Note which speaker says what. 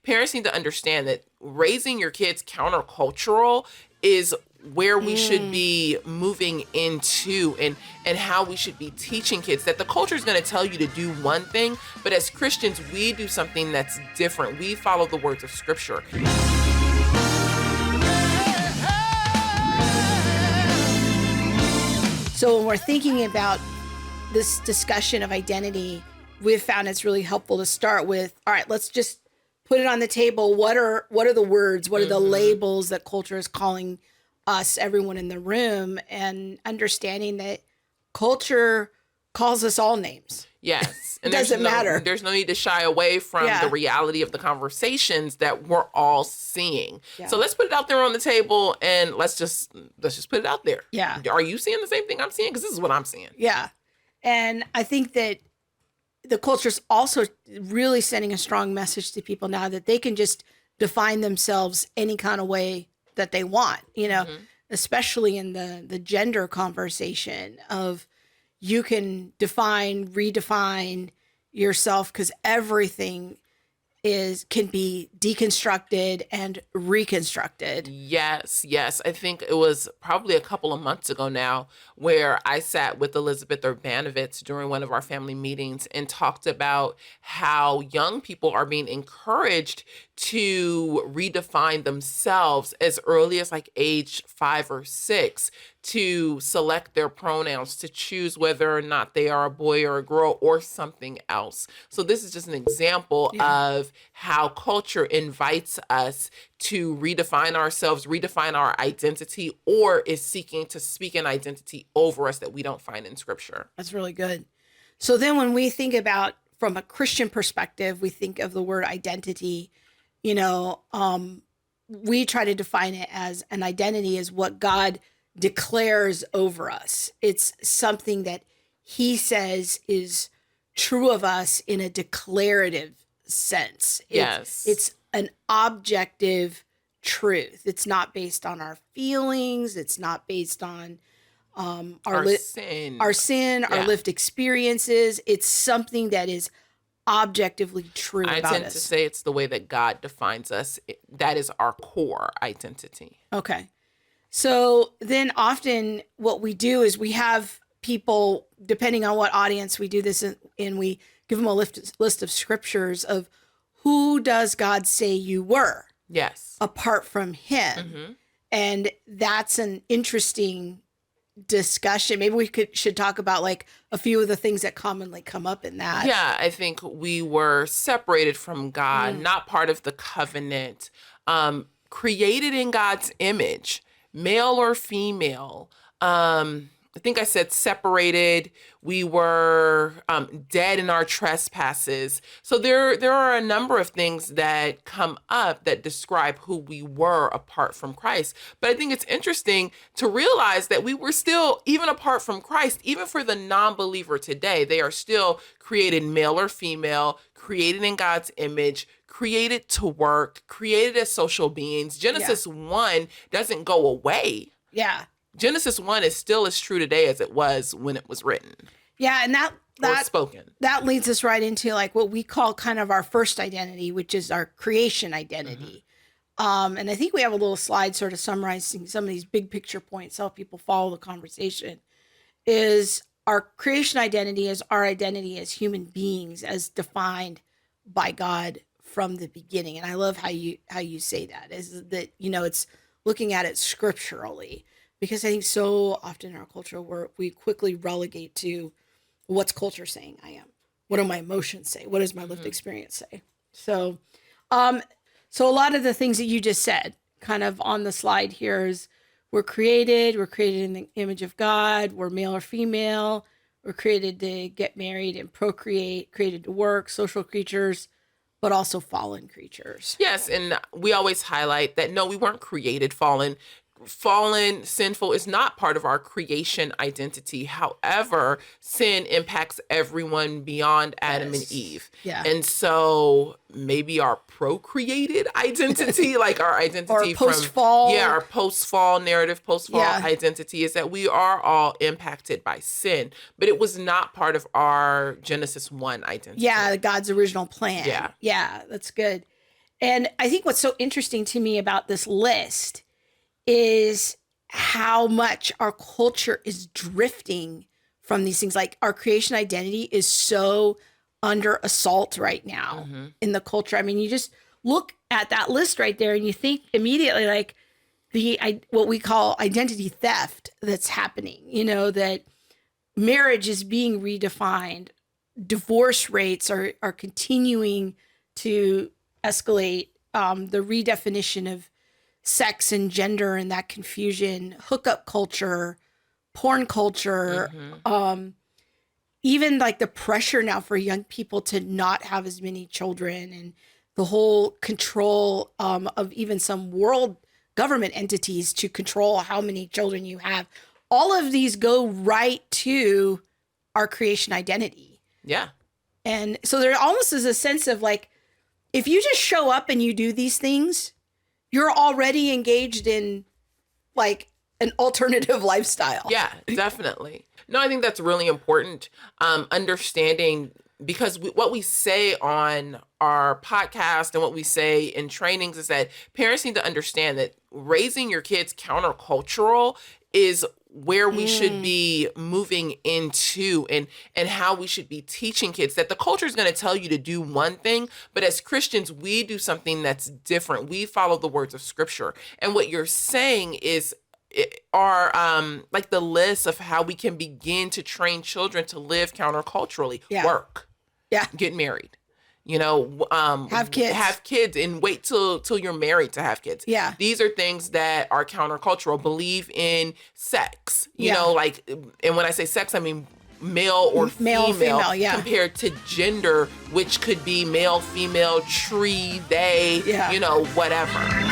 Speaker 1: parents need to understand that raising your kids countercultural is where we should be moving into, and how we should be teaching kids that the culture is going to tell you to do one thing, but as Christians, we do something that's different. We follow the words of Scripture.
Speaker 2: So when we're thinking about this discussion of identity, we've found it's really helpful to start with, all right, let's just put it on the table. What are the words? What are the labels that culture is calling us, everyone in the room, and understanding that culture calls us all names.
Speaker 1: Yes.
Speaker 2: And it doesn't matter.
Speaker 1: There's no need to shy away from the reality of the conversations that we're all seeing. Yeah. So let's put it out there on the table, and let's just put it out there.
Speaker 2: Yeah.
Speaker 1: Are you seeing the same thing I'm seeing? Because this is what I'm seeing.
Speaker 2: Yeah. And I think that the culture's also really sending a strong message to people now that they can just define themselves any kind of way that they want, especially in the gender conversation of you can redefine yourself, because everything can be deconstructed and reconstructed.
Speaker 1: Yes. I think it was probably a couple of months ago now where I sat with Elizabeth Urbanovitz during one of our family meetings and talked about how young people are being encouraged to redefine themselves as early as like age 5 or 6, to select their pronouns, to choose whether or not they are a boy or a girl or something else. So this is just an example of how culture invites us to redefine ourselves, redefine our identity, or is seeking to speak an identity over us that we don't find in Scripture.
Speaker 2: That's really good. So then when we think about, from a Christian perspective, we think of the word identity, we try to define it as an identity is what God declares over us. It's something that he says is true of us in a declarative sense. It's an objective truth. It's not based on our feelings. It's not based on our sin, our lived experiences. It's something that is objectively true about us.
Speaker 1: I tend to say it's the way that God defines us. That is our core identity.
Speaker 2: Okay. So then often what we do is we have people, depending on what audience we do this in, we give them a list of scriptures of who does God say you were?
Speaker 1: Yes.
Speaker 2: Apart from him. Mm-hmm. And that's an interesting discussion. Maybe we should talk about like a few of the things that commonly come up in that.
Speaker 1: Yeah, I think we were separated from God, not part of the covenant, created in God's image, male or female. I think I said separated. We were dead in our trespasses. So there are a number of things that come up that describe who we were apart from Christ. But I think it's interesting to realize that we were still, even apart from Christ, even for the non-believer today, they are still created male or female, created in God's image, created to work, created as social beings. Genesis 1 doesn't go away.
Speaker 2: Yeah.
Speaker 1: Genesis 1 is still as true today as it was when it was written.
Speaker 2: Yeah, and that
Speaker 1: spoken. That
Speaker 2: leads us right into like what we call kind of our first identity, which is our creation identity. Mm-hmm. And I think we have a little slide sort of summarizing some of these big picture points, so people follow the conversation. Is our creation identity is our identity as human beings, as defined by God from the beginning. And I love how you say that, is that, it's looking at it scripturally. Because I think so often in our culture we quickly relegate to what's culture saying I am? What do my emotions say? What does my lived experience say? So a lot of the things that you just said kind of on the slide here is we're created in the image of God. We're male or female. We're created to get married and procreate, created to work, social creatures, but also fallen creatures.
Speaker 1: Yes, and we always highlight that, no, we weren't created fallen. Fallen, sinful is not part of our creation identity. However, sin impacts everyone beyond Adam and Eve.
Speaker 2: Yeah.
Speaker 1: And so maybe our procreated identity, like our identity
Speaker 2: or post-fall.
Speaker 1: Our post-fall narrative, post-fall identity is that we are all impacted by sin. But it was not part of our Genesis 1 identity.
Speaker 2: Yeah, God's original plan.
Speaker 1: Yeah.
Speaker 2: Yeah, that's good. And I think what's so interesting to me about this list is how much our culture is drifting from these things. Like our creation identity is so under assault right now in the culture. I mean, you just look at that list right there and you think immediately like what we call identity theft that's happening, that marriage is being redefined. Divorce rates are continuing to escalate. The redefinition of sex and gender and that confusion, hookup culture, porn culture, even like the pressure now for young people to not have as many children, and the whole control of even some world government entities to control how many children you have. All of these go right to our creation identity.
Speaker 1: Yeah.
Speaker 2: And so there almost is a sense of like, if you just show up and you do these things, you're already engaged in like an alternative lifestyle.
Speaker 1: Yeah, definitely. No, I think that's really important. Understanding, because what we say on our podcast and what we say in trainings is that parents need to understand that raising your kids countercultural is where we should be moving into, and how we should be teaching kids that the culture is going to tell you to do one thing, but as Christians, we do something that's different. We follow the words of Scripture. And what you're saying is like the list of how we can begin to train children to live counterculturally.
Speaker 2: Yeah.
Speaker 1: Work.
Speaker 2: Yeah.
Speaker 1: Get married.
Speaker 2: Have kids,
Speaker 1: and wait till you're married to have kids.
Speaker 2: Yeah.
Speaker 1: These are things that are countercultural. Believe in sex, and when I say sex, I mean male or female,
Speaker 2: yeah.
Speaker 1: compared to gender, which could be male, female, tree, they, whatever.